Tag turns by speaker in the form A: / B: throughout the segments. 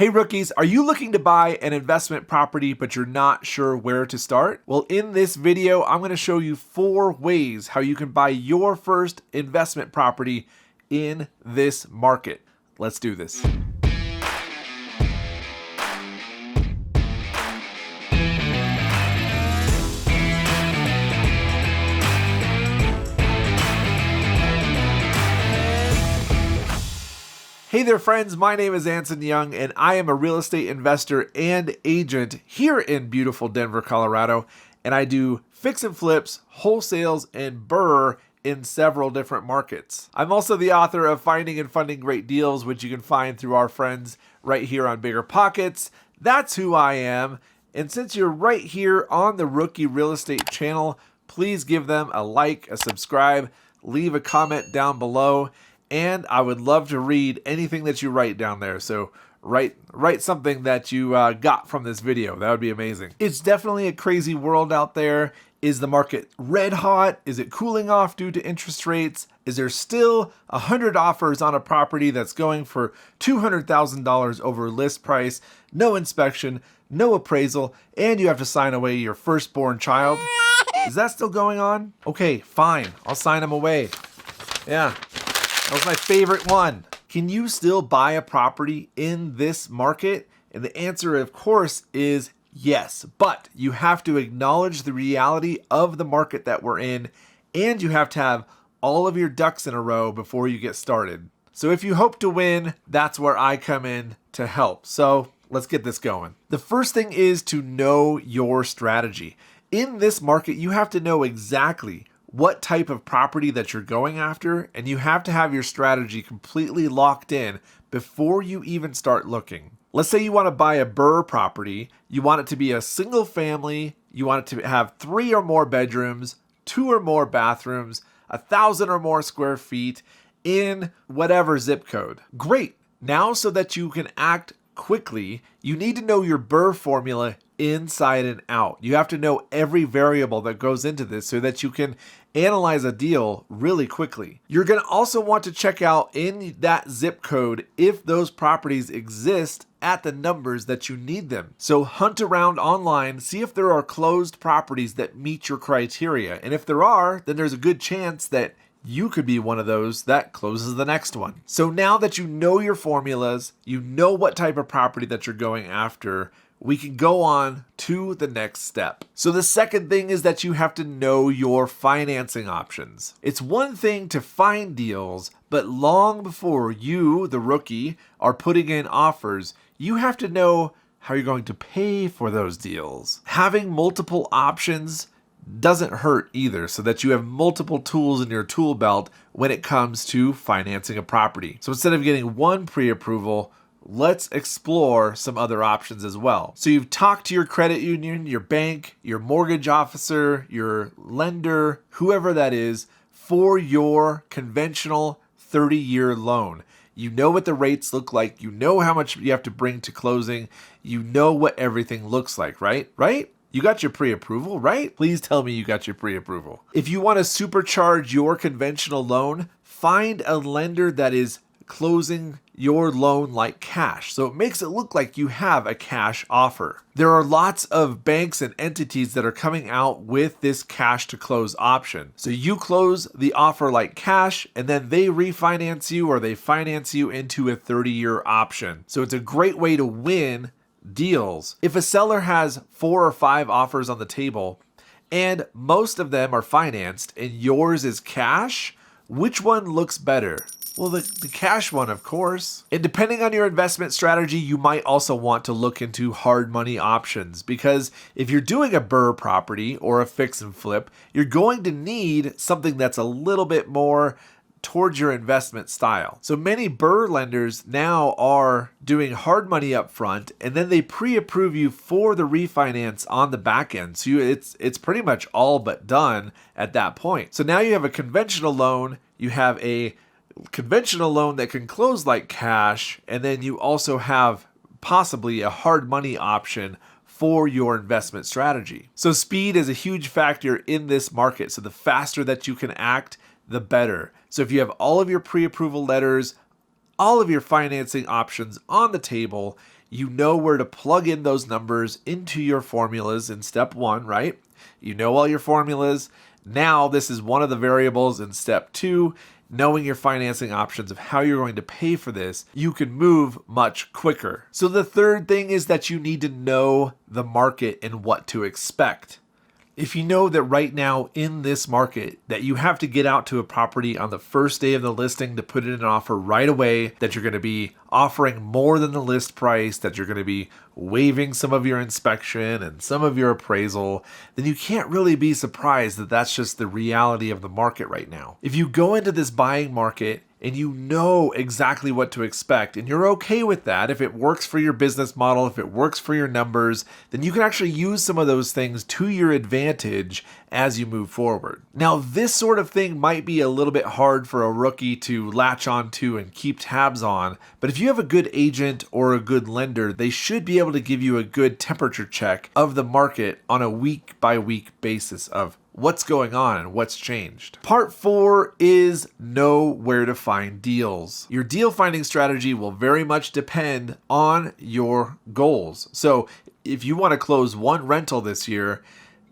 A: Hey rookies, are you looking to buy an investment property but you're not sure where to start? Well, in this video, I'm going to show you 4 ways how you can buy your first investment property in this market. Let's do this. Hey there friends, my name is Anson Young and I am a real estate investor and agent here in beautiful Denver, Colorado, and I do fix and flips, wholesales, and BRRRR in several different markets. I'm also the author of Finding and Funding Great Deals, which you can find through our friends right here on BiggerPockets. That's who I am, and since you're right here on the Rookie Real Estate channel, please give them a like, a subscribe, leave a comment down below. And I would love to read anything that you write down there. So write something that you got from this video. That would be amazing. It's definitely a crazy world out there. Is the market red hot? Is it cooling off due to interest rates? Is there still 100 offers on a property that's going for $200,000 over list price, no inspection, no appraisal, and you have to sign away your firstborn child? Is that still going on? Okay, fine. I'll sign them away. Yeah. That was my favorite one. Can you still buy a property in this market? And the answer, of course, is yes. But you have to acknowledge the reality of the market that we're in, and you have to have all of your ducks in a row before you get started. So if you hope to win, that's where I come in to help. So let's get this going. The first thing is to know your strategy. In this market, you have to know exactly what type of property that you're going after, and you have to have your strategy completely locked in before you even start looking. Let's say you want to buy a BRRRR property. You want it to be a single family. You want it to have 3 or more bedrooms, 2 or more bathrooms, 1,000 or more square feet in whatever zip code. Great. Now, so that you can act quickly, you need to know your BRRRR formula inside and out. You have to know every variable that goes into this so that you can analyze a deal really quickly. You're going to also want to check out in that zip code if those properties exist at the numbers that you need them. So hunt around online, see if there are closed properties that meet your criteria. And if there are, then there's a good chance that you could be one of those that closes the next one. So now that you know your formulas, you know what type of property that you're going after, we can go on to the next step. So the second thing is that you have to know your financing options. It's one thing to find deals, but long before you, the rookie, are putting in offers, you have to know how you're going to pay for those deals. Having multiple options doesn't hurt either, so that you have multiple tools in your tool belt when it comes to financing a property. So instead of getting one pre-approval, let's explore some other options as well. So you've talked to your credit union, your bank, your mortgage officer, your lender, whoever that is, for your conventional 30-year loan. You know what the rates look like. You know how much you have to bring to closing. You know what everything looks like, right? You got your pre-approval, right? Please tell me you got your pre-approval. If you want to supercharge your conventional loan, find a lender that is closing your loan like cash. So it makes it look like you have a cash offer. There are lots of banks and entities that are coming out with this cash to close option. So you close the offer like cash and then they refinance you or they finance you into a 30-year option. So it's a great way to win deals. If a seller has 4 or 5 offers on the table and most of them are financed and yours is cash, which one looks better? Well, the cash one, of course. And depending on your investment strategy, you might also want to look into hard money options, because if you're doing a BRRRR property or a fix and flip, you're going to need something that's a little bit more towards your investment style. So many BRRRR lenders now are doing hard money up front, and then they pre-approve you for the refinance on the back end. So it's pretty much all but done at that point. So now you have a conventional loan, you have a conventional loan that can close like cash, and then you also have possibly a hard money option for your investment strategy. So speed is a huge factor in this market. So the faster that you can act, the better. So if you have all of your pre-approval letters, all of your financing options on the table, You know where to plug in those numbers into your formulas in step 1, right? You know all your formulas. Now this is one of the variables in step 2. Knowing your financing options of how you're going to pay for this, you can move much quicker. So the third thing is that you need to know the market and what to expect. If you know that right now in this market that you have to get out to a property on the first day of the listing to put in an offer right away, that you're going to be offering more than the list price, that you're going to be waiving some of your inspection and some of your appraisal, then you can't really be surprised that that's just the reality of the market right now. If you go into this buying market and you know exactly what to expect, and you're okay with that, if it works for your business model, if it works for your numbers, then you can actually use some of those things to your advantage as you move forward. Now, this sort of thing might be a little bit hard for a rookie to latch onto and keep tabs on, but if you have a good agent or a good lender, they should be able to give you a good temperature check of the market on a week-by-week basis of what's going on and what's changed. Part 4 is know where to find deals. Your deal finding strategy will very much depend on your goals. So if you want to close one rental this year,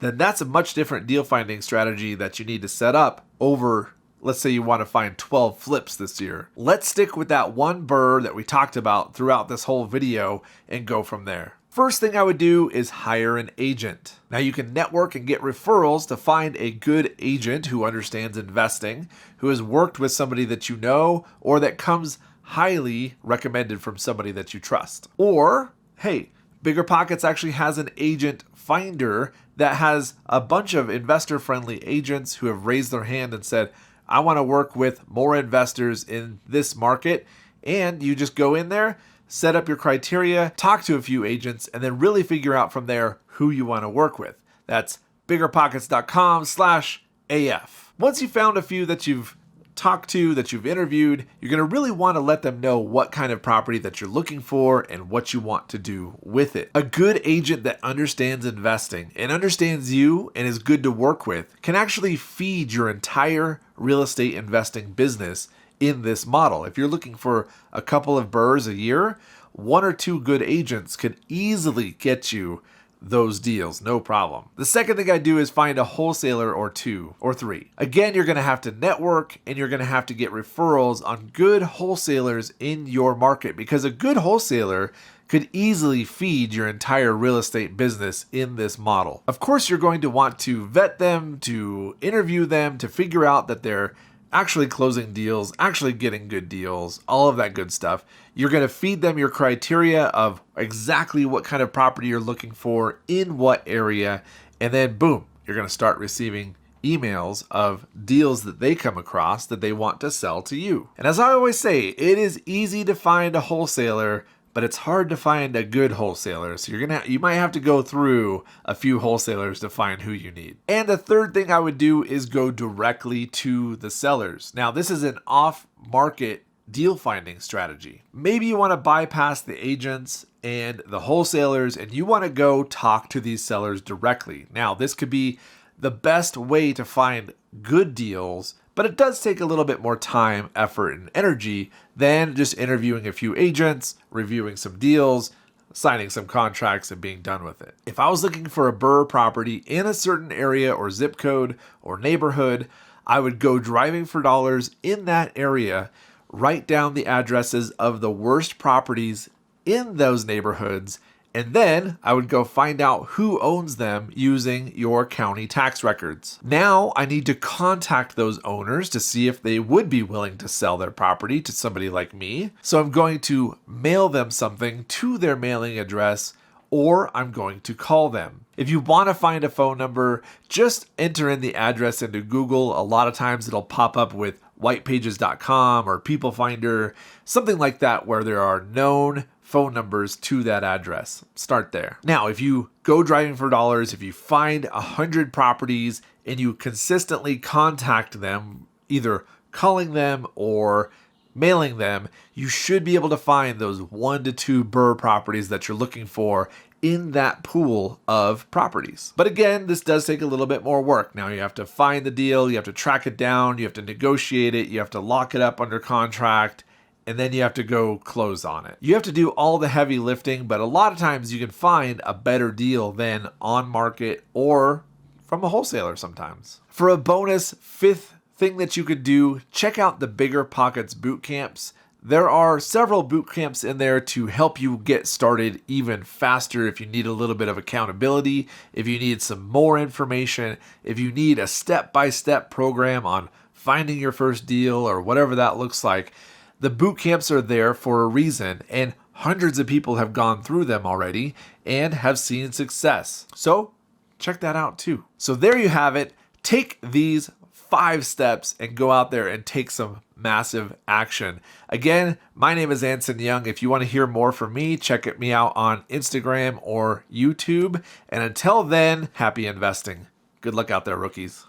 A: then that's a much different deal finding strategy that you need to set up over, let's say you want to find 12 flips this year. Let's stick with that one BRRRR that we talked about throughout this whole video and go from there. First thing I would do is hire an agent. Now you can network and get referrals to find a good agent who understands investing, who has worked with somebody that you know, or that comes highly recommended from somebody that you trust. Or, hey, BRRRR actually has an agent finder that has a bunch of investor-friendly agents who have raised their hand and said, I want to work with more investors in this market. And you just go in there, set up your criteria, talk to a few agents, and then really figure out from there who you want to work with. That's biggerpockets.com/AF. Once you've found a few that you've talked to, that you've interviewed, you're going to really want to let them know what kind of property that you're looking for and what you want to do with it. A good agent that understands investing and understands you and is good to work with can actually feed your entire real estate investing business in this model. If you're looking for a couple of BRRRRs a year, 1 or 2 good agents could easily get you those deals, no problem. The second thing I do is find a wholesaler or 2 or 3. Again, you're going to have to network and you're going to have to get referrals on good wholesalers in your market, because a good wholesaler could easily feed your entire real estate business in this model. Of course, you're going to want to vet them, to interview them, to figure out that they're actually closing deals, actually getting good deals, all of that good stuff. You're going to feed them your criteria of exactly what kind of property you're looking for in what area, and then boom, you're going to start receiving emails of deals that they come across that they want to sell to you. And as I always say, it is easy to find a wholesaler, but it's hard to find a good wholesaler. So you might have to go through a few wholesalers to find who you need. And the third thing I would do is go directly to the sellers. Now, this is an off-market deal finding strategy. Maybe you want to bypass the agents and the wholesalers and you want to go talk to these sellers directly. Now, this could be the best way to find good deals, but it does take a little bit more time, effort, and energy than just interviewing a few agents, reviewing some deals, signing some contracts, and being done with it. If I was looking for a BRRRR property in a certain area or zip code or neighborhood, I would go driving for dollars in that area, write down the addresses of the worst properties in those neighborhoods, and then I would go find out who owns them using your county tax records. Now I need to contact those owners to see if they would be willing to sell their property to somebody like me. So I'm going to mail them something to their mailing address, or I'm going to call them. If you want to find a phone number, just enter in the address into Google. A lot of times it'll pop up with whitepages.com or People Finder, something like that, where there are known phone numbers to that address. Start there. Now, if you go driving for dollars, if you find 100 properties and you consistently contact them, either calling them or mailing them, you should be able to find those 1 to 2 BRRRR properties that you're looking for in that pool of properties. But again, this does take a little bit more work. Now you have to find the deal, you have to track it down, you have to negotiate it, you have to lock it up under contract, and then you have to go close on it. You have to do all the heavy lifting, but a lot of times you can find a better deal than on market or from a wholesaler sometimes. For a bonus fifth thing that you could do, check out the BRRRR Bootcamps. There are several bootcamps in there to help you get started even faster if you need a little bit of accountability, if you need some more information, if you need a step-by-step program on finding your first deal or whatever that looks like. The bootcamps are there for a reason, and hundreds of people have gone through them already and have seen success. So check that out too. So there you have it. Take these 5 steps and go out there and take some massive action. Again, my name is Anson Young. If you want to hear more from me, check me out on Instagram or YouTube. And until then, happy investing. Good luck out there, rookies.